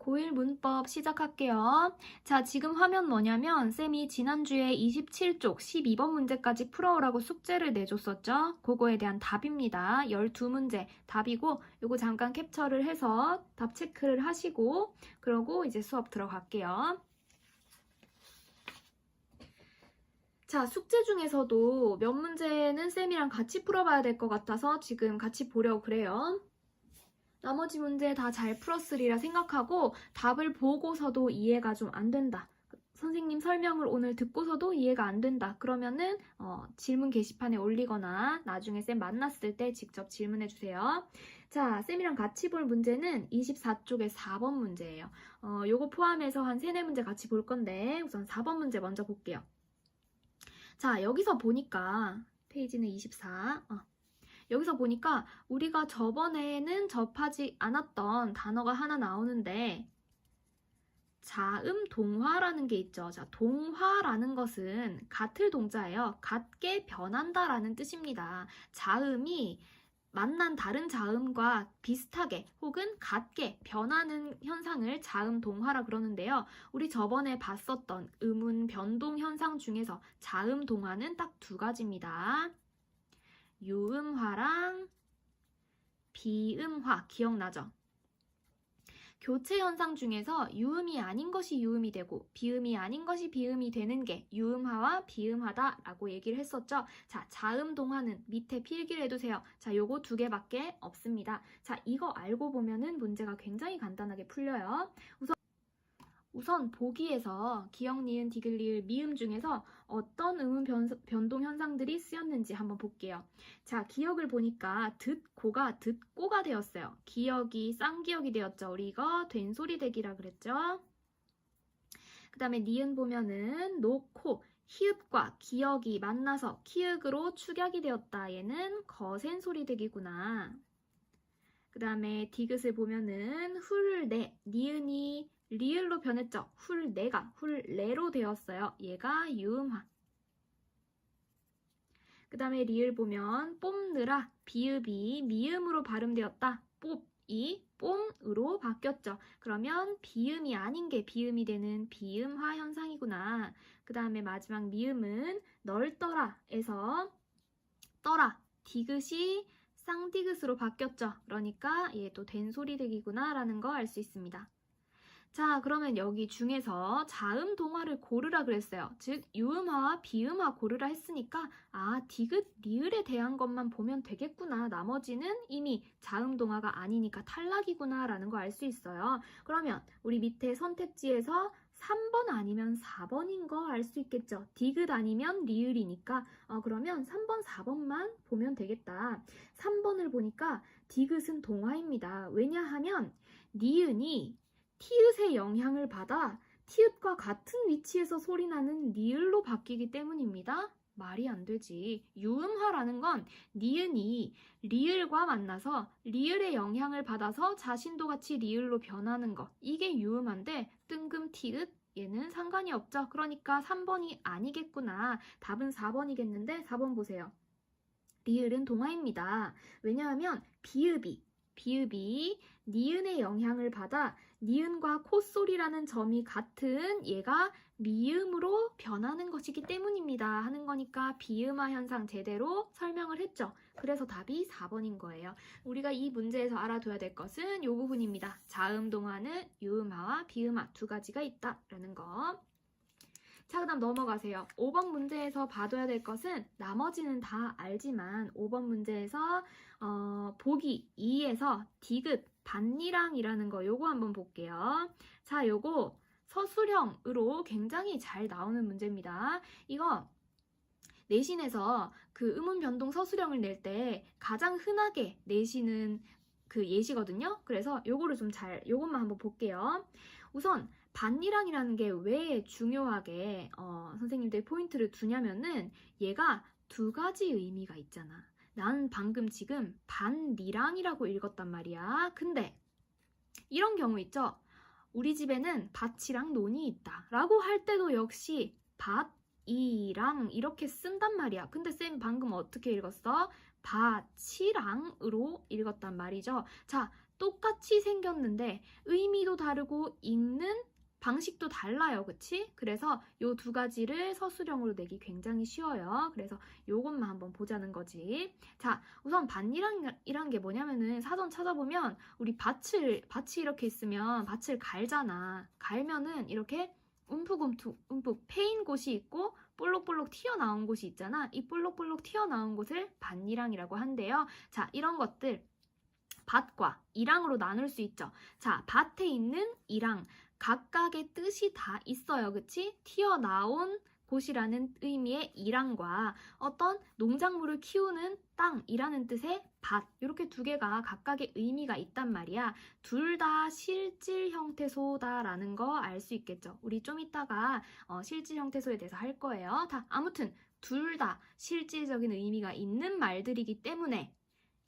고1 문법 시작할게요. 자, 지금 화면 뭐냐면 쌤이 지난주에 27쪽 12번 문제까지 풀어오라고 숙제를 내줬었죠. 그거에 대한 답입니다. 12문제 답이고 요거 잠깐 캡처를 해서 답 체크를 하시고 그러고 이제 수업 들어갈게요. 자, 숙제 중에서도 몇 문제는 쌤이랑 같이 풀어봐야 될 것 같아서 지금 같이 보려고 그래요. 나머지 문제 다 잘 풀었으리라 생각하고 답을 보고서도 이해가 좀 안 된다. 선생님 설명을 오늘 듣고서도 이해가 안 된다. 그러면은 질문 게시판에 올리거나 나중에 쌤 만났을 때 직접 질문해 주세요. 자, 쌤이랑 같이 볼 문제는 24쪽의 4번 문제예요. 요거 포함해서 한 3, 4문제 같이 볼 건데 우선 4번 문제 먼저 볼게요. 자, 여기서 보니까 페이지는 24. 여기서 보니까 우리가 저번에는 접하지 않았던 단어가 하나 나오는데 자음 동화라는 게 있죠. 자, 동화라는 것은 같을 동자예요. 같게 변한다라는 뜻입니다. 자음이 만난 다른 자음과 비슷하게 혹은 같게 변하는 현상을 자음 동화라 그러는데요. 우리 저번에 봤었던 음운 변동 현상 중에서 자음 동화는 딱 2가지입니다. 유음화랑 비음화 기억나죠? 교체 현상 중에서 유음이 아닌 것이 유음이 되고 비음이 아닌 것이 비음이 되는 게 유음화와 비음화다라고 얘기를 했었죠. 자, 자음 동화는 밑에 필기를 해두세요. 자, 요거 2개밖에 없습니다. 자, 이거 알고 보면은 문제가 굉장히 간단하게 풀려요. 우선 보기에서 기역, 니은, 디귿, 리을, 미음 중에서 어떤 음운 변동 현상들이 쓰였는지 한번 볼게요. 자, 기역을 보니까 듣고가 듣고가 되었어요. 기역이 쌍기역이 되었죠. 우리 이거 된소리대기라 그랬죠. 그 다음에 니은 보면은 놓고 히읗과 기역이 만나서 키읔으로 축약이 되었다. 얘는 거센소리대기구나. 그 다음에 디귿을 보면은 훌내, 니은이 리을로 변했죠. 훌내가 훌레로 되었어요. 얘가 유음화. 그 다음에 리을 보면 뽐느라 비읍이 미음으로 발음되었다. 뽑이 뽐으로 바뀌었죠. 그러면 비음이 아닌 게 비음이 되는 비음화 현상이구나. 그 다음에 마지막 미음은 널떠라에서 떠라 디귿이 쌍디귿으로 바뀌었죠. 그러니까 얘도 된소리대기구나 라는 거 알 수 있습니다. 자, 그러면 여기 중에서 자음 동화를 고르라 그랬어요. 즉 유음화와 비음화 고르라 했으니까 디귿, 리을에 대한 것만 보면 되겠구나. 나머지는 이미 자음 동화가 아니니까 탈락이구나 라는 거 알 수 있어요. 그러면 우리 밑에 선택지에서 3번 아니면 4번인 거 알 수 있겠죠. 디귿 아니면 리을이니까 그러면 3번, 4번만 보면 되겠다. 3번을 보니까 디귿은 동화입니다. 왜냐하면 니은이 티읕의 영향을 받아 티읕과 같은 위치에서 소리나는 리을로 바뀌기 때문입니다. 말이 안 되지. 유음화라는 건 니은이 리을과 만나서 리을의 영향을 받아서 자신도 같이 리을로 변하는 것. 이게 유음화인데 뜬금 티읕 얘는 상관이 없죠. 그러니까 3번이 아니겠구나. 답은 4번이겠는데 4번 보세요. 리을은 동화입니다. 왜냐하면 비읍이 니은의 영향을 받아 니은과 콧소리라는 점이 같은 얘가 미음으로 변하는 것이기 때문입니다. 하는 거니까 비음화 현상 제대로 설명을 했죠. 그래서 답이 4번인 거예요. 우리가 이 문제에서 알아둬야 될 것은 이 부분입니다. 자음 동화는 유음화와 비음화 2가지가 있다라는 거. 자, 그 다음 넘어가세요. 5번 문제에서 봐둬야 될 것은 나머지는 다 알지만 5번 문제에서 보기 2에서 디귿, 반니랑이라는 거 요거 한번 볼게요. 자, 요거 서술형으로 굉장히 잘 나오는 문제입니다. 이거 내신에서 그 음운 변동 서술형을 낼 때 가장 흔하게 내시는 그 예시거든요. 그래서 요거를 요것만 한번 볼게요. 우선 반니랑이라는 게 왜 중요하게 선생님들이 포인트를 두냐면은 얘가 2가지 의미가 있잖아. 나는 방금 지금 반니랑이라고 읽었단 말이야. 근데 이런 경우 있죠. 우리 집에는 밭이랑 논이 있다 라고 할 때도 역시 밭이랑 이렇게 쓴단 말이야. 근데 쌤 방금 어떻게 읽었어? 밭이랑으로 읽었단 말이죠. 자, 똑같이 생겼는데 의미도 다르고 읽는 방식도 달라요. 그치? 그래서 요 두 가지를 서술형으로 내기 굉장히 쉬워요. 그래서 요것만 한번 보자는 거지. 자, 우선 밭이란 게 뭐냐면은 사전 찾아보면 우리 밭이 이렇게 있으면 밭을 갈잖아. 갈면은 이렇게 움푹 패인 곳이 있고 볼록볼록 튀어나온 곳이 있잖아. 이 볼록볼록 튀어나온 곳을 밭이랑이라고 한대요. 자, 이런 것들 밭과 이랑으로 나눌 수 있죠. 자, 밭에 있는 이랑 각각의 뜻이 다 있어요. 그치? 튀어나온 곳이라는 의미의 이랑과 어떤 농작물을 키우는 땅이라는 뜻의 밭, 이렇게 두 개가 각각의 의미가 있단 말이야. 둘 다 실질 형태소다라는 거 알 수 있겠죠. 우리 좀 이따가 실질 형태소에 대해서 할 거예요. 아무튼 둘 다 실질적인 의미가 있는 말들이기 때문에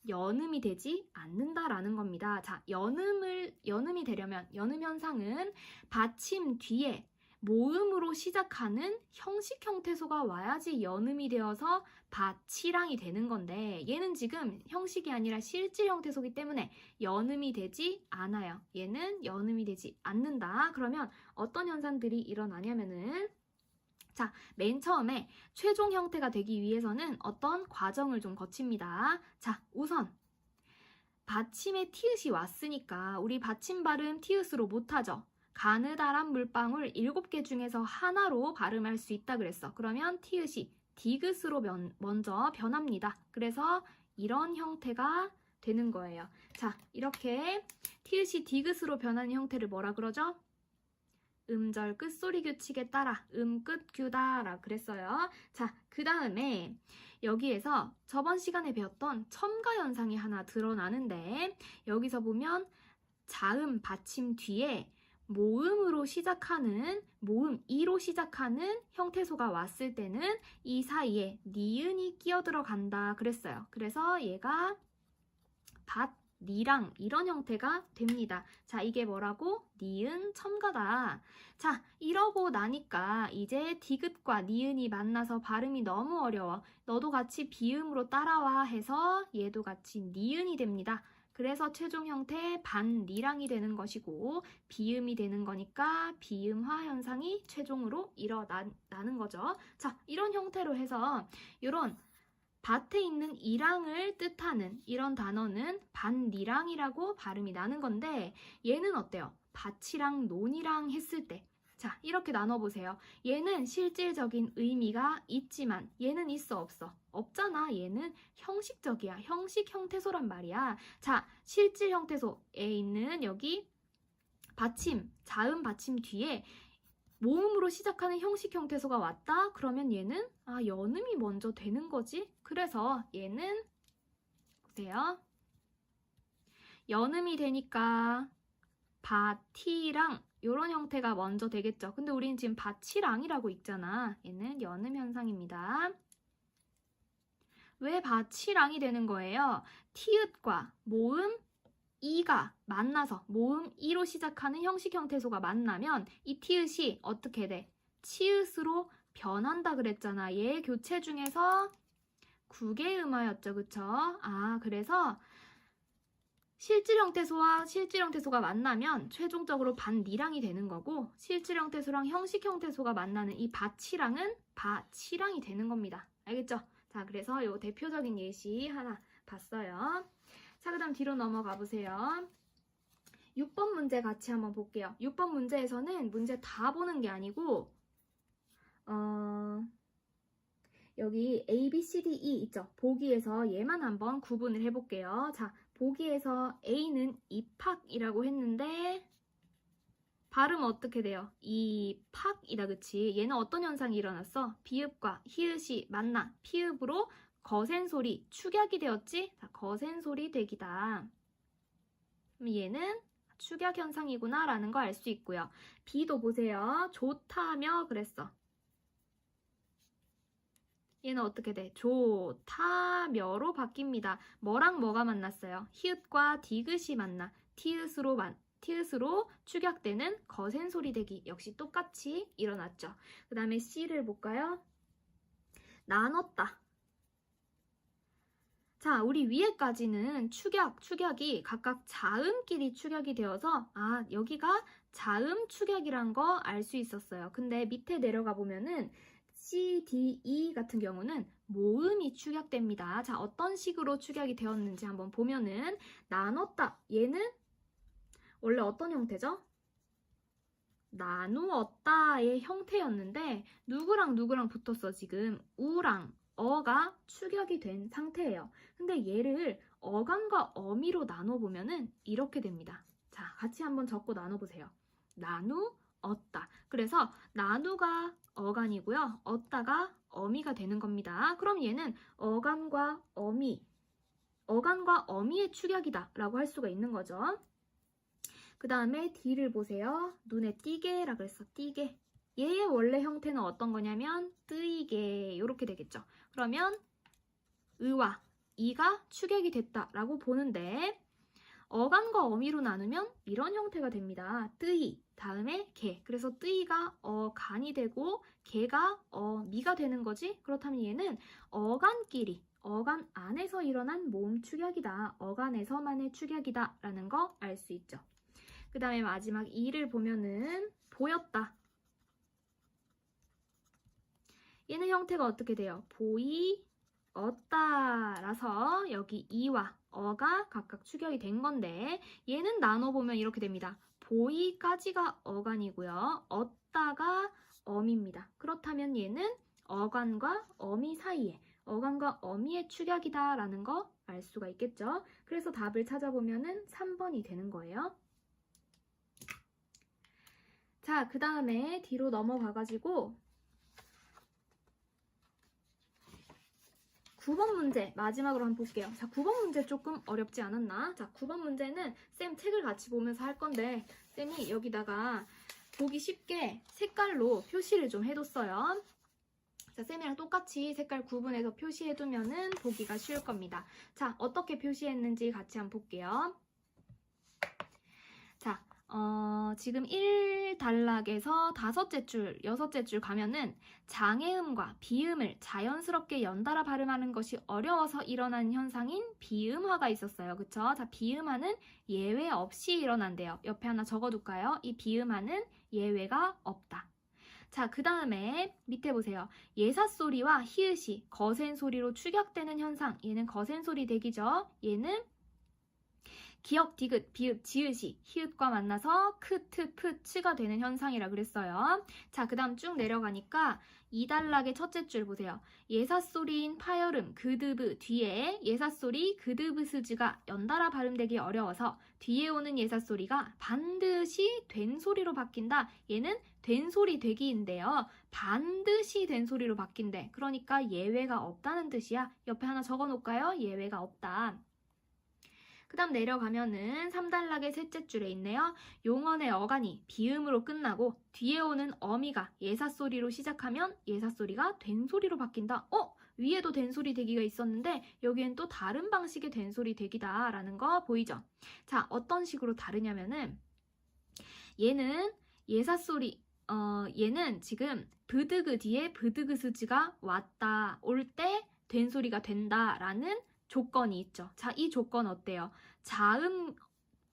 연음이 되지 않는다라는 겁니다. 자, 연음이 되려면 연음 현상은 받침 뒤에 모음으로 시작하는 형식 형태소가 와야지 연음이 되어서 밭이랑이 되는 건데 얘는 지금 형식이 아니라 실질 형태소이기 때문에 연음이 되지 않아요. 얘는 연음이 되지 않는다. 그러면 어떤 현상들이 일어나냐면은 자, 맨 처음에 최종 형태가 되기 위해서는 어떤 과정을 좀 거칩니다. 자, 우선 받침에 티읕이 왔으니까 우리 받침 발음 티읕으로 못하죠. 가느다란 물방울 7개 중에서 하나로 발음할 수 있다 그랬어. 그러면 티읕이 디귿으로 먼저 변합니다. 그래서 이런 형태가 되는 거예요. 자, 이렇게 티읕이 디귿으로 변하는 형태를 뭐라 그러죠? 음절 끝소리 규칙에 따라 음끝규다라 그랬어요. 자, 그 다음에 여기에서 저번 시간에 배웠던 첨가 현상이 하나 드러나는데 여기서 보면 자음 받침 뒤에 모음으로 시작하는 모음 이로 시작하는 형태소가 왔을 때는 이 사이에 니은이 끼어 들어간다 그랬어요. 그래서 얘가 니랑 이런 형태가 됩니다. 자, 이게 뭐라고? 니은 첨가다. 자, 이러고 나니까 이제 디귿과 니은이 만나서 발음이 너무 어려워. 너도 같이 비음으로 따라와 해서 얘도 같이 니은이 됩니다. 그래서 최종 형태 반리랑이 되는 것이고 비음이 되는 거니까 비음화 현상이 최종으로 일어나는 거죠. 자, 이런 형태로 해서 이런 밭에 있는 이랑을 뜻하는 이런 단어는 반리랑이라고 발음이 나는 건데 얘는 어때요? 밭이랑 논이랑 했을 때 자, 이렇게 나눠보세요. 얘는 실질적인 의미가 있지만 얘는 있어 없어? 없잖아. 얘는 형식적이야. 형식 형태소란 말이야. 자, 실질 형태소에 있는 여기 받침, 자음 받침 뒤에 모음으로 시작하는 형식 형태소가 왔다? 그러면 얘는 연음이 먼저 되는 거지? 그래서 얘는 보세요. 연음이 되니까 밭이랑 이런 형태가 먼저 되겠죠. 근데 우리는 지금 밭이랑이라고 있잖아. 얘는 연음 현상입니다. 왜 밭이랑이 되는 거예요? 티읕과 모음 이가 만나서 모음 이로 시작하는 형식 형태소가 만나면 이 티읕이 어떻게 돼? 치읕으로 변한다 그랬잖아. 얘 교체 중에서 9개 음화였죠. 그쵸? 그래서 실질 형태소와 실질 형태소가 만나면 최종적으로 반리랑이 되는 거고 실질 형태소랑 형식 형태소가 만나는 이 밭이랑은 밭이랑이 되는 겁니다. 알겠죠? 자, 그래서 요 대표적인 예시 하나 봤어요. 자, 그 다음 뒤로 넘어가 보세요. 6번 문제 같이 한번 볼게요. 6번 문제에서는 문제 다 보는 게 아니고 여기 A, B, C, D, E 있죠? 보기에서 얘만 한번 구분을 해볼게요. 자, 보기에서 A는 입학이라고 했는데 발음 어떻게 돼요? 입학이다, 그치? 얘는 어떤 현상이 일어났어? 비읍과 히읗이 만나 피읍으로 거센 소리, 축약이 되었지? 자, 거센 소리 되기다. 그럼 얘는 축약 현상이구나 라는 거 알 수 있고요. B도 보세요. 좋다며 그랬어. 얘는 어떻게 돼? 좋다며로 바뀝니다. 뭐랑 뭐가 만났어요? 히읗과 디귿이 만나 티읕으로 축약되는 거센 소리 되기 역시 똑같이 일어났죠. 그 다음에 C를 볼까요? 나눴다. 자, 우리 위에까지는 축약이 각각 자음끼리 축약이 되어서 여기가 자음 축약이란 거 알 수 있었어요. 근데 밑에 내려가 보면은 C, D, E 같은 경우는 모음이 축약됩니다. 자, 어떤 식으로 축약이 되었는지 한번 보면은 나눴다. 얘는 원래 어떤 형태죠? 나누었다의 형태였는데 누구랑 붙었어 지금? 우랑 어가 축약이 된 상태예요. 근데 얘를 어간과 어미로 나눠보면은 이렇게 됩니다. 자, 같이 한번 적고 나눠보세요. 나누었다. 그래서 나누가 어간이고요. 얻다가 어미가 되는 겁니다. 그럼 얘는 어간과 어미의 축약이다 라고 할 수가 있는 거죠. 그 다음에 D를 보세요. 눈에 띄게라 그랬어. 띄게. 얘의 원래 형태는 어떤 거냐면 뜨이게 이렇게 되겠죠. 그러면 의와 이가 축약이 됐다라고 보는데 어간과 어미로 나누면 이런 형태가 됩니다. 뜨이 다음에 개. 그래서 뜨이가 어간이 되고 개가 어미가 되는 거지. 그렇다면 얘는 어간끼리 어간 안에서 일어난 모음 축약이다. 어간에서만의 축약이다 라는 거 알 수 있죠. 그 다음에 마지막 2를 보면은 보였다. 얘는 형태가 어떻게 돼요? 보이었다 라서 여기 이와 어가 각각 축약이 된 건데 얘는 나눠보면 이렇게 됩니다. 보이까지가 어간이고요. 얻다가 어미입니다. 그렇다면 얘는 어간과 어미 사이에 어간과 어미의 축약이다 라는 거 알 수가 있겠죠. 그래서 답을 찾아보면은 3번이 되는 거예요. 자, 그 다음에 뒤로 넘어가가지고 9번 문제 마지막으로 한번 볼게요. 자, 9번 문제 조금 어렵지 않았나? 자, 9번 문제는 쌤 책을 같이 보면서 할 건데 쌤이 여기다가 보기 쉽게 색깔로 표시를 좀 해뒀어요. 자, 쌤이랑 똑같이 색깔 구분해서 표시해두면은 보기가 쉬울 겁니다. 자, 어떻게 표시했는지 같이 한번 볼게요. 자, 지금 1단락에서 5째 줄, 6째 줄 가면은 장애음과 비음을 자연스럽게 연달아 발음하는 것이 어려워서 일어나는 현상인 비음화가 있었어요. 그쵸? 자, 비음화는 예외 없이 일어난대요. 옆에 하나 적어둘까요? 이 비음화는 예외가 없다. 자, 그 다음에 밑에 보세요. 예사소리와 히읗이 거센 소리로 축약되는 현상. 얘는 거센 소리 대기죠. 얘는 기역, 디귿, 비읍, 지읒이 히읗과 만나서 크, 트, 프, 츠가 되는 현상이라 그랬어요. 자, 그 다음 쭉 내려가니까 2단락의 첫째 줄 보세요. 예사소리인 파열음, 그드브 뒤에 예사소리, 그드브스즈가 연달아 발음되기 어려워서 뒤에 오는 예사소리가 반드시 된 소리로 바뀐다. 얘는 된 소리 되기인데요. 반드시 된 소리로 바뀐대. 그러니까 예외가 없다는 뜻이야. 옆에 하나 적어놓을까요? 예외가 없다. 그 다음 내려가면은 3단락의 셋째 줄에 있네요. 용언의 어간이 비음으로 끝나고 뒤에 오는 어미가 예사소리로 시작하면 예사소리가 된소리로 바뀐다. 위에도 된소리 대기가 있었는데 여기엔 또 다른 방식의 된소리 대기다 라는 거 보이죠? 자, 어떤 식으로 다르냐면은 얘는 예사소리 얘는 지금 브드그 뒤에 브드그스즈가 왔다 올 때 된소리가 된다라는 조건이 있죠. 자, 이 조건 어때요?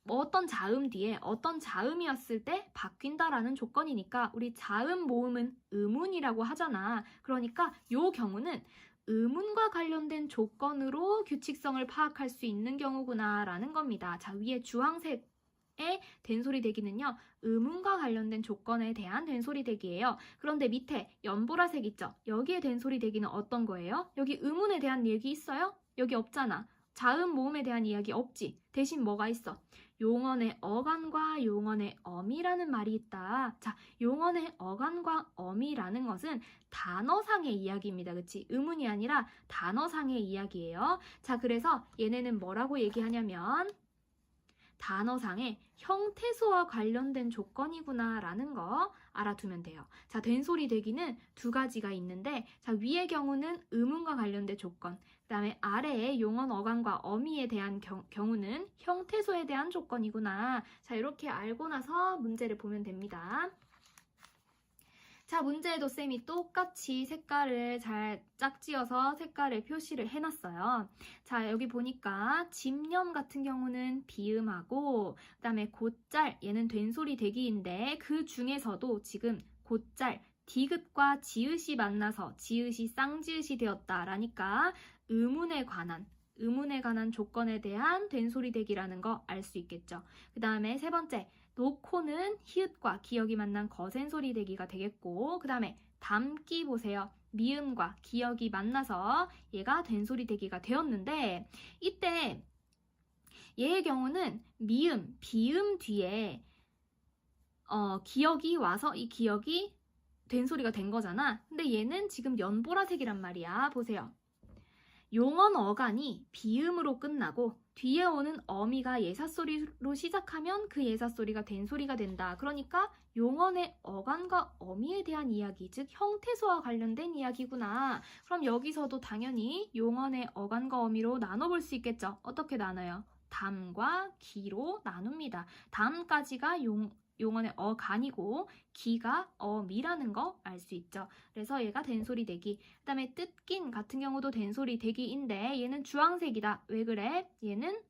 어떤 자음 뒤에 어떤 자음이었을 때 바뀐다라는 조건이니까 우리 자음 모음은 음운이라고 하잖아. 그러니까 이 경우는 음운과 관련된 조건으로 규칙성을 파악할 수 있는 경우구나 라는 겁니다. 자, 위에 주황색의 된소리 대기는요. 음운과 관련된 조건에 대한 된소리 대기예요. 그런데 밑에 연보라색 있죠? 여기에 된소리 대기는 어떤 거예요? 여기 음운에 대한 얘기 있어요? 여기 없잖아. 자음 모음에 대한 이야기 없지. 대신 뭐가 있어? 용언의 어간과 용언의 어미라는 말이 있다. 자, 용언의 어간과 어미라는 것은 단어상의 이야기입니다. 그치? 의문이 아니라 단어상의 이야기예요. 자, 그래서 얘네는 뭐라고 얘기하냐면 단어상의 형태소와 관련된 조건이구나 라는 거 알아두면 돼요. 자, 된소리 대기는 두 가지가 있는데 자, 위의 경우는 음운과 관련된 조건, 그 다음에 아래의 용언 어간과 어미에 대한 경우는 형태소에 대한 조건이구나. 자, 이렇게 알고 나서 문제를 보면 됩니다. 자, 문제에도 쌤이 똑같이 색깔을 잘 짝지어서 색깔을 표시를 해놨어요. 자, 여기 보니까 집념 같은 경우는 비음하고 그 다음에 곧잘 얘는 된소리 대기인데 그 중에서도 지금 곧잘 디귿과 지읒이 만나서 지읒이 쌍지읒이 되었다라니까 의문에 관한 조건에 대한 된소리 대기라는 거 알 수 있겠죠. 그 다음에 세 번째, 놓고는 히읗과 기역이 만난 거센소리 대기가 되겠고 그 다음에 담기 보세요. 미음과 기역이 만나서 얘가 된소리 대기가 되었는데 이때 얘의 경우는 미음, 비음 뒤에 기역이 와서 이 기역이 된소리가 된 거잖아. 근데 얘는 지금 연보라색이란 말이야. 보세요. 용언 어간이 비음으로 끝나고 뒤에 오는 어미가 예사소리로 시작하면 그 예사소리가 된소리가 된다. 그러니까 용언의 어간과 어미에 대한 이야기, 즉 형태소와 관련된 이야기구나. 그럼 여기서도 당연히 용언의 어간과 어미로 나눠볼 수 있겠죠. 어떻게 나눠요? 담과 기로 나눕니다. 담까지가 용언의 어간이고 기가 어미라는 거 알 수 있죠. 그래서 얘가 된소리 대기. 그 다음에 뜯긴 같은 경우도 된소리 대기인데 얘는 주황색이다. 왜 그래? 얘는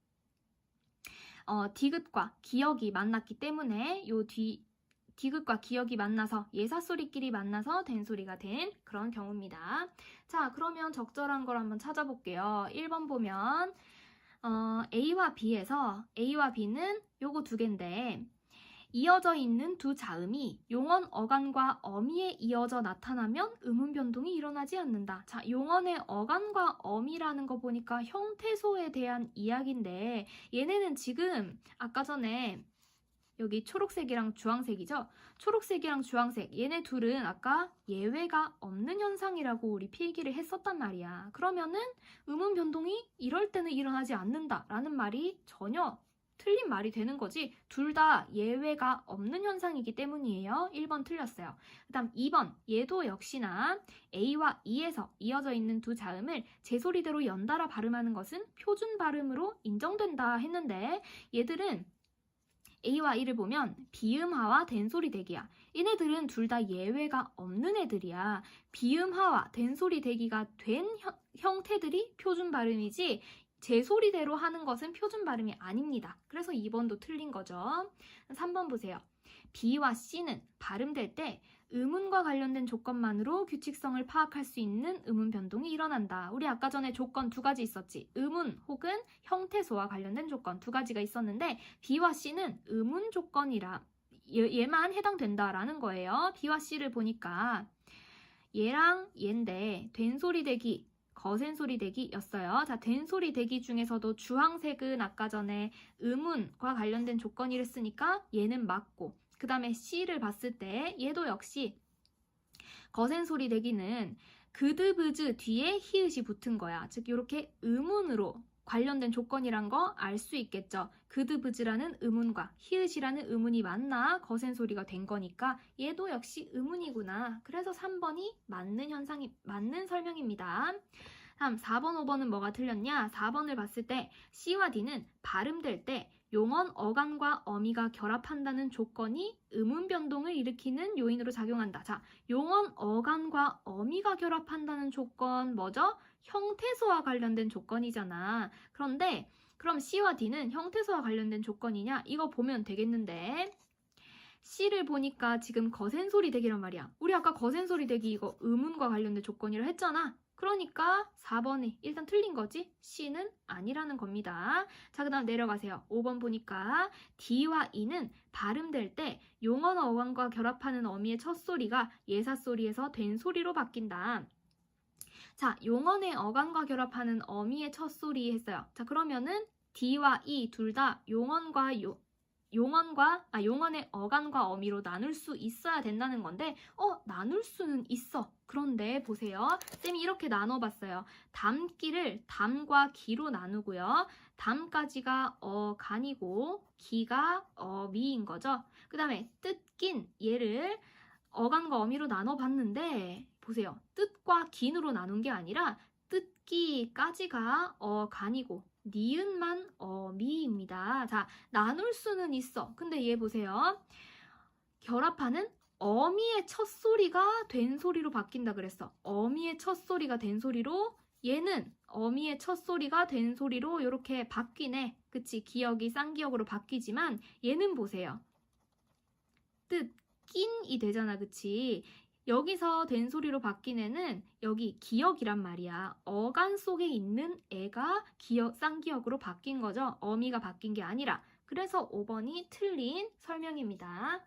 디귿과 기역이 만났기 때문에 요 디귿과 기역이 만나서 예사소리끼리 만나서 된소리가 된 그런 경우입니다. 자, 그러면 적절한 걸 한번 찾아볼게요. 1번 보면 A와 B에서 A와 B는 요거 두 개인데 이어져 있는 두 자음이 용언 어간과 어미에 이어져 나타나면 음운 변동이 일어나지 않는다. 자, 용언의 어간과 어미라는 거 보니까 형태소에 대한 이야기인데 얘네는 지금 아까 전에 여기 초록색이랑 주황색이죠? 초록색이랑 주황색 얘네 둘은 아까 예외가 없는 현상이라고 우리 필기를 했었단 말이야. 그러면은 음운 변동이 이럴 때는 일어나지 않는다라는 말이 전혀 틀린 말이 되는 거지. 둘 다 예외가 없는 현상이기 때문이에요. 1번 틀렸어요. 그 다음 2번 얘도 역시나 A와 E에서 이어져 있는 두 자음을 제 소리대로 연달아 발음하는 것은 표준 발음으로 인정된다 했는데 얘들은 A와 E를 보면 비음하와 된소리 대기야. 얘네들은 둘 다 예외가 없는 애들이야. 비음하와 된소리 대기가 된 형태들이 표준 발음이지 제 소리대로 하는 것은 표준 발음이 아닙니다. 그래서 2번도 틀린 거죠. 3번 보세요. B와 C는 발음될 때 음운과 관련된 조건만으로 규칙성을 파악할 수 있는 음운 변동이 일어난다. 우리 아까 전에 조건 두 가지 있었지. 음운 혹은 형태소와 관련된 조건 두 가지가 있었는데 B와 C는 음운 조건이라 얘만 해당된다라는 거예요. B와 C를 보니까 얘랑 얘인데 된소리 대기 거센소리 대기였어요. 자, 된소리 대기 중에서도 주황색은 아까 전에 음운과 관련된 조건이를 쓰니까 얘는 맞고 그 다음에 C를 봤을 때 얘도 역시 거센소리 대기는 그드브즈 뒤에 히읗이 붙은 거야. 즉 이렇게 음운으로 관련된 조건이란 거 알 수 있겠죠. 그드브즈라는 음운과 히읗이라는 음운이 만나 거센소리가 된 거니까 얘도 역시 음운이구나. 그래서 3번이 맞는 설명입니다. 다음 4번, 5번은 뭐가 틀렸냐? 4번을 봤을 때 C와 D는 발음될 때 용언 어간과 어미가 결합한다는 조건이 음운 변동을 일으키는 요인으로 작용한다. 자, 용언 어간과 어미가 결합한다는 조건 뭐죠? 형태소와 관련된 조건이잖아. 그런데 그럼 C와 D는 형태소와 관련된 조건이냐? 이거 보면 되겠는데 C를 보니까 지금 거센소리 대기란 말이야. 우리 아까 거센소리 대기 이거 음운과 관련된 조건이라 했잖아. 그러니까 4번이 일단 틀린 거지 C는 아니라는 겁니다. 자, 그 다음 내려가세요. 5번 보니까 D와 E는 발음될 때 용언 어간과 결합하는 어미의 첫 소리가 예사소리에서 된소리로 바뀐다. 자, 용언의 어간과 결합하는 어미의 첫 소리 했어요. 자, 그러면은 D와 E 둘 다 용언의 어간과 어미로 나눌 수 있어야 된다는 건데 나눌 수는 있어. 그런데 보세요. 쌤이 이렇게 나눠봤어요. 담기를 담과 기로 나누고요. 담까지가 어간이고 기가 어미인 거죠. 그 다음에 뜯긴 얘를 어간과 어미로 나눠봤는데 보세요. 뜻과 긴으로 나눈 게 아니라 뜯기까지가 어간이고 니은만 어미입니다. 자, 나눌 수는 있어. 근데 얘 보세요. 결합하는 어미의 첫 소리가 된 소리로 바뀐다 그랬어. 어미의 첫 소리가 된 소리로 얘는 어미의 첫 소리가 된 소리로 이렇게 바뀌네. 그치? 기억이 쌍기역으로 바뀌지만 얘는 보세요. 뜻, 낀이 되잖아. 그치? 여기서 된 소리로 바뀐 애는 여기 기역이란 말이야. 어간 속에 있는 애가 쌍기역으로 바뀐 거죠. 어미가 바뀐 게 아니라. 그래서 5번이 틀린 설명입니다.